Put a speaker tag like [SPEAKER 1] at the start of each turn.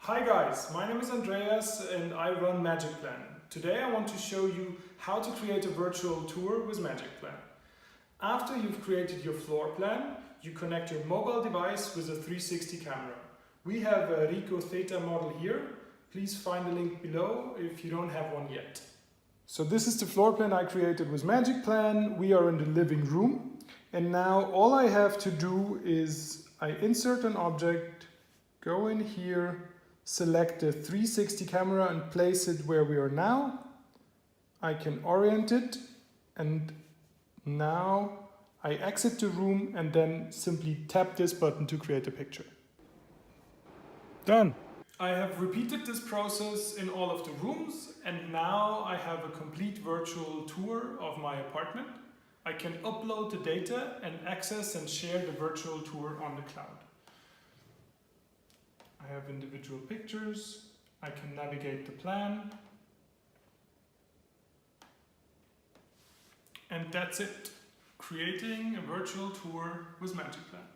[SPEAKER 1] Hi guys, my name is Andreas and I run magicplan. Today I want to show you how to create a virtual tour with magicplan. After you've created your floor plan, you connect your mobile device with a 360 camera. We have a Ricoh Theta model here. Please find the link below if you don't have one yet. So this is the floor plan I created with magicplan. We are in the living room and now all I have to do is I insert an object, go in here, select the 360 camera and place it where we are now. I can orient it and now I exit the room and then simply tap this button to create a picture. Done. I have repeated this process in all of the rooms and now I have a complete virtual tour of my apartment. I can upload the data and access and share the virtual tour on the cloud. I have individual pictures, I can navigate the plan, and that's it. Creating a virtual tour with magicplan.